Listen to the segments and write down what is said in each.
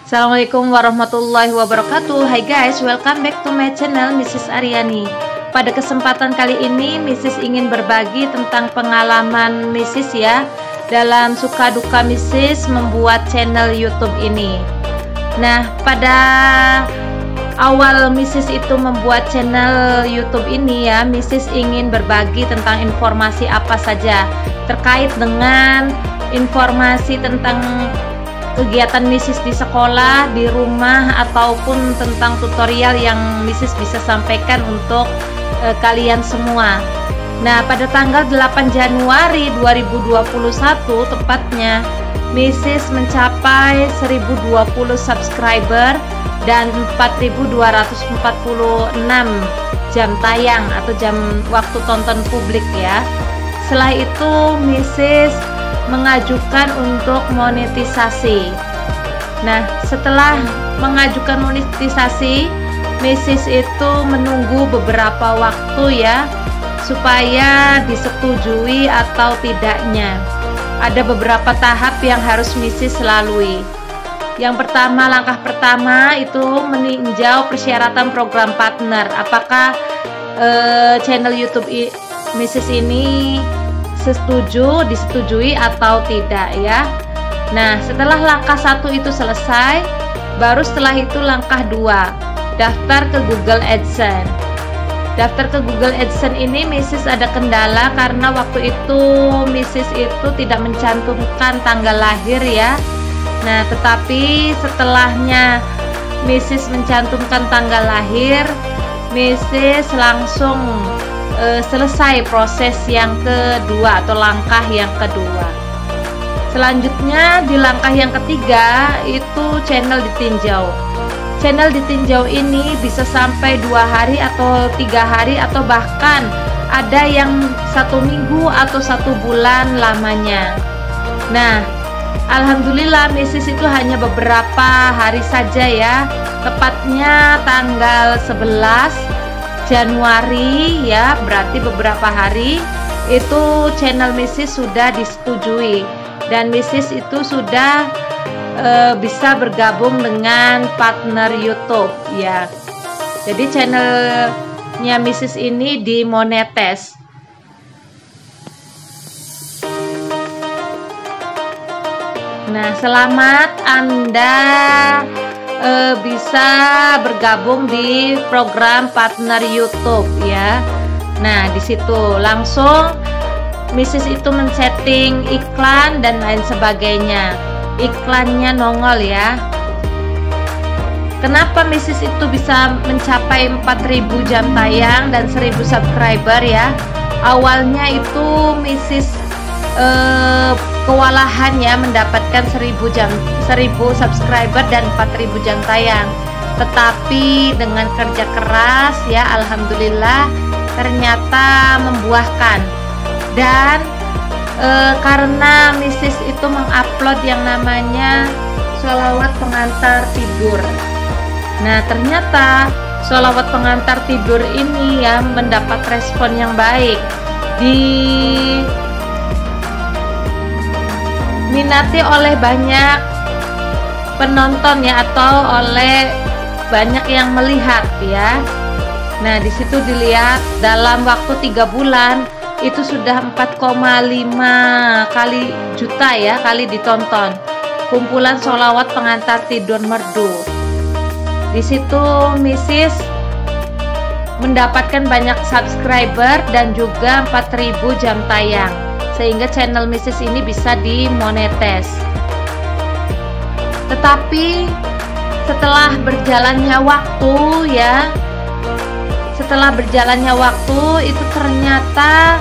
Assalamualaikum warahmatullahi wabarakatuh. Hai guys, welcome back to my channel Mrs. Aryani. Pada kesempatan kali ini Mrs. ingin berbagi tentang pengalaman Mrs. ya, dalam suka duka Mrs. membuat channel YouTube ini. Nah, pada awal Mrs. itu membuat channel YouTube ini ya, Mrs. ingin berbagi tentang informasi apa saja terkait dengan informasi tentang kegiatan Mrs. di sekolah, di rumah, ataupun tentang tutorial yang Mrs. bisa sampaikan untuk kalian semua. Nah, pada tanggal 8 Januari 2021 tepatnya, Mrs. mencapai 1020 subscriber dan 4246 jam tayang atau jam waktu tonton publik ya. Setelah itu Mrs. mengajukan untuk monetisasi. Nah, setelah mengajukan monetisasi, Mrs. itu menunggu beberapa waktu ya, supaya disetujui atau tidaknya. Ada beberapa tahap yang harus Mrs. lalui. Yang pertama, langkah pertama itu meninjau persyaratan program partner. Apakah channel YouTube Mrs. ini disetujui atau tidak ya. Nah, setelah langkah 1 itu selesai, baru setelah itu langkah 2, daftar ke Google AdSense. Daftar ke Google AdSense ini Mrs. ada kendala karena waktu itu Mrs. itu tidak mencantumkan tanggal lahir ya. Nah, tetapi setelahnya Mrs. mencantumkan tanggal lahir, Mrs. langsung selesai proses yang kedua atau langkah yang kedua. Selanjutnya di langkah yang ketiga itu channel ditinjau. Channel ditinjau ini bisa sampai 2 hari atau 3 hari atau bahkan ada yang 1 minggu atau 1 bulan lamanya. Nah, alhamdulillah Mrs. itu hanya beberapa hari saja ya, tepatnya tanggal 11 Januari ya, berarti beberapa hari itu channel Mrs. sudah disetujui dan Mrs. itu sudah bisa bergabung dengan partner YouTube ya. Jadi channelnya Mrs. ini dimonetes. Nah, selamat Anda bisa bergabung di program partner YouTube ya. Nah, di situ langsung Mrs. itu men-setting iklan dan lain sebagainya. Iklannya nongol ya. Kenapa Mrs. itu bisa mencapai 4000 jam tayang dan 1000 subscriber ya? Awalnya itu Mrs. kewalahan ya mendapatkan 1000 subscriber dan 4000 jam tayang. Tetapi dengan kerja keras ya, alhamdulillah ternyata membuahkan. Dan karena Mrs. itu mengupload yang namanya sholawat pengantar tidur. Nah, ternyata sholawat pengantar tidur ini ya mendapat respon yang baik, diminati oleh banyak penonton ya, atau oleh banyak yang melihat ya. Nah, di situ dilihat dalam waktu 3 bulan itu sudah 4,5 juta ya kali ditonton kumpulan sholawat pengantar tidur merdu. Di situ Mrs. mendapatkan banyak subscriber dan juga 4000 jam tayang, sehingga channel Mrs. ini bisa dimonetes. Tetapi setelah berjalannya waktu ya, itu ternyata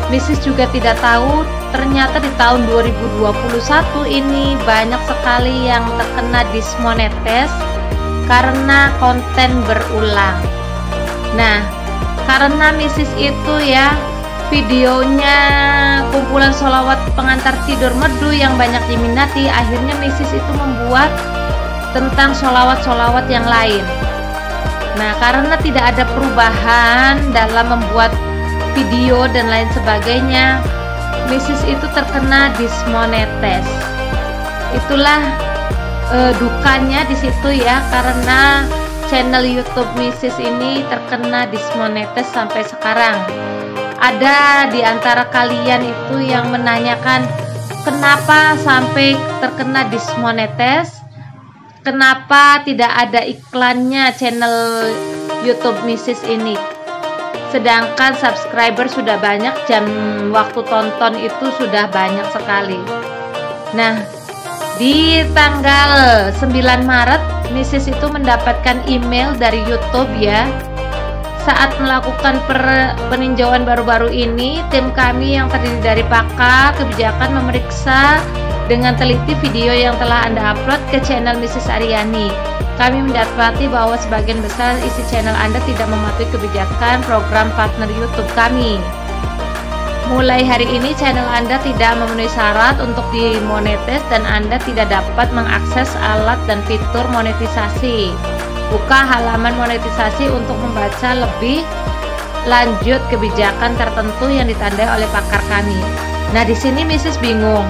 Mrs. juga tidak tahu, ternyata di tahun 2021 ini banyak sekali yang terkena dismonetes karena konten berulang. Nah, karena Mrs. itu ya videonya kumpulan sholawat pengantar tidur merdu yang banyak diminati, akhirnya Mrs. itu membuat tentang sholawat-sholawat yang lain. Nah, karena tidak ada perubahan dalam membuat video dan lain sebagainya, Mrs. itu terkena dismonetes. itulah dukanya di situ ya, karena channel YouTube Mrs. ini terkena dismonetis sampai sekarang. Ada di antara kalian itu yang menanyakan kenapa sampai terkena dismonetis, kenapa tidak ada iklannya channel YouTube Mrs. ini, sedangkan subscriber sudah banyak, jam waktu tonton itu sudah banyak sekali. Nah, di tanggal 9 Maret Mrs. itu mendapatkan email dari YouTube ya. Saat melakukan peninjauan baru-baru ini, tim kami yang terdiri dari pakar kebijakan memeriksa dengan teliti video yang telah Anda upload ke channel Mrs. Aryani. Kami mendapati bahwa sebagian besar isi channel Anda tidak mematuhi kebijakan program partner YouTube kami. Mulai hari ini channel Anda tidak memenuhi syarat untuk dimonetis dan Anda tidak dapat mengakses alat dan fitur monetisasi. Buka halaman monetisasi untuk membaca lebih lanjut kebijakan tertentu yang ditandai oleh pakar kami. Nah, di sini Mrs. bingung.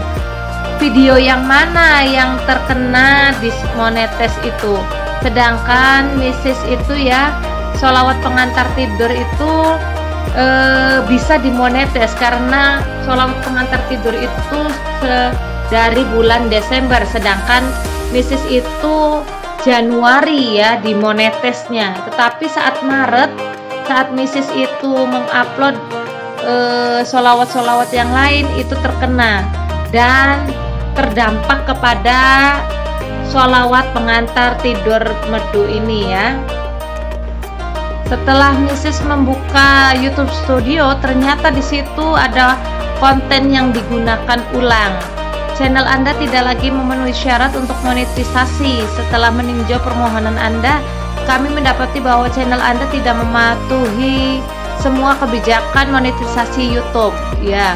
Video yang mana yang terkena dismonetis itu? Sedangkan Mrs. itu ya, sholawat pengantar tidur itu bisa dimonetis karena sholawat pengantar tidur itu dari bulan Desember, sedangkan Mrs. itu Januari ya dimonetisnya. Tetapi saat Maret, saat Mrs. itu mengupload sholawat-sholawat yang lain, itu terkena dan terdampak kepada sholawat pengantar tidur merdu ini ya. Setelah Mrs. membuka YouTube Studio, ternyata di situ ada konten yang digunakan ulang. Channel Anda tidak lagi memenuhi syarat untuk monetisasi. Setelah meninjau permohonan Anda, kami mendapati bahwa channel Anda tidak mematuhi semua kebijakan monetisasi YouTube. Ya,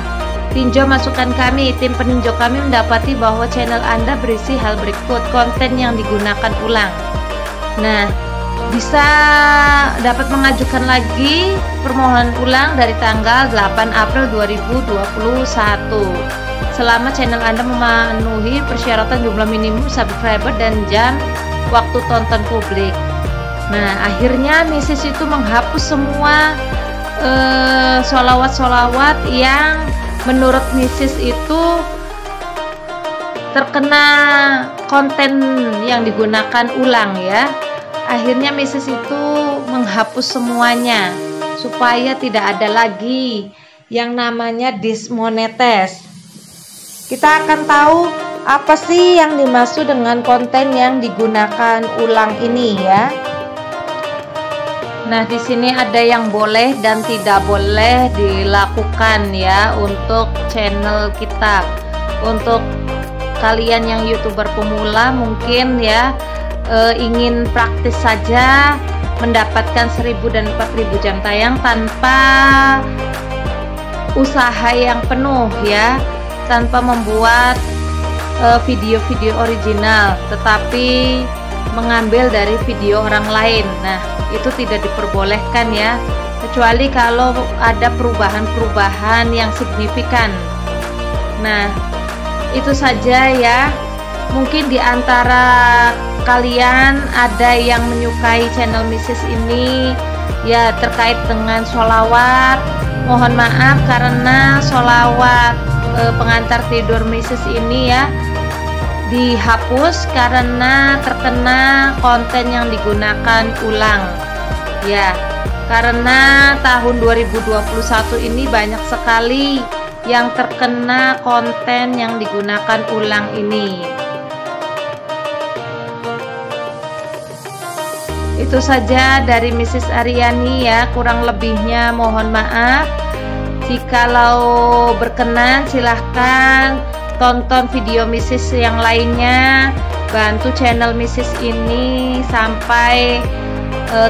tinjau masukan kami. Tim peninjau kami mendapati bahwa channel Anda berisi hal berikut: konten yang digunakan ulang. Nah, bisa dapat mengajukan lagi permohonan ulang dari tanggal 8 April 2021 selama channel Anda memenuhi persyaratan jumlah minimum subscriber dan jam waktu tonton publik. Nah, akhirnya Mrs. itu menghapus semua sholawat-sholawat yang menurut Mrs. itu terkena konten yang digunakan ulang ya. Akhirnya Mrs. itu menghapus semuanya supaya tidak ada lagi yang namanya dismonetis. Kita akan tahu apa sih yang dimaksud dengan konten yang digunakan ulang ini ya. Nah, di sini ada yang boleh dan tidak boleh dilakukan ya untuk channel kita. Untuk kalian yang YouTuber pemula mungkin ya ingin praktis saja mendapatkan 1000 dan 4000 jam tayang tanpa usaha yang penuh ya, tanpa membuat video-video original tetapi mengambil dari video orang lain. Nah, itu tidak diperbolehkan ya, kecuali kalau ada perubahan-perubahan yang signifikan. Nah, itu saja ya. Mungkin di antara kalian ada yang menyukai channel Mrs. ini ya terkait dengan sholawat. Mohon maaf karena sholawat pengantar tidur Mrs. ini ya dihapus karena terkena konten yang digunakan ulang ya, karena tahun 2021 ini banyak sekali yang terkena konten yang digunakan ulang ini. Itu saja dari Mrs. Aryani ya, kurang lebihnya mohon maaf. Jikalau berkenan silahkan tonton video Mrs. yang lainnya, bantu channel Mrs. ini sampai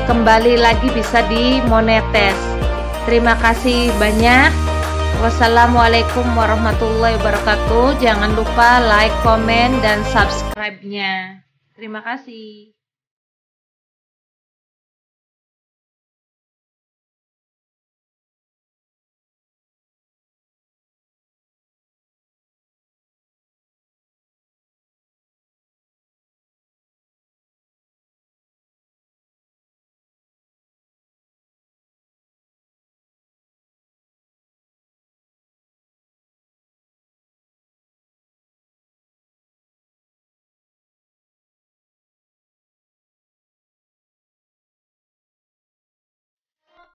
kembali lagi bisa dimonetis. Terima kasih banyak. Wassalamualaikum warahmatullahi wabarakatuh. Jangan lupa like, komen, dan subscribe-nya. Terima kasih.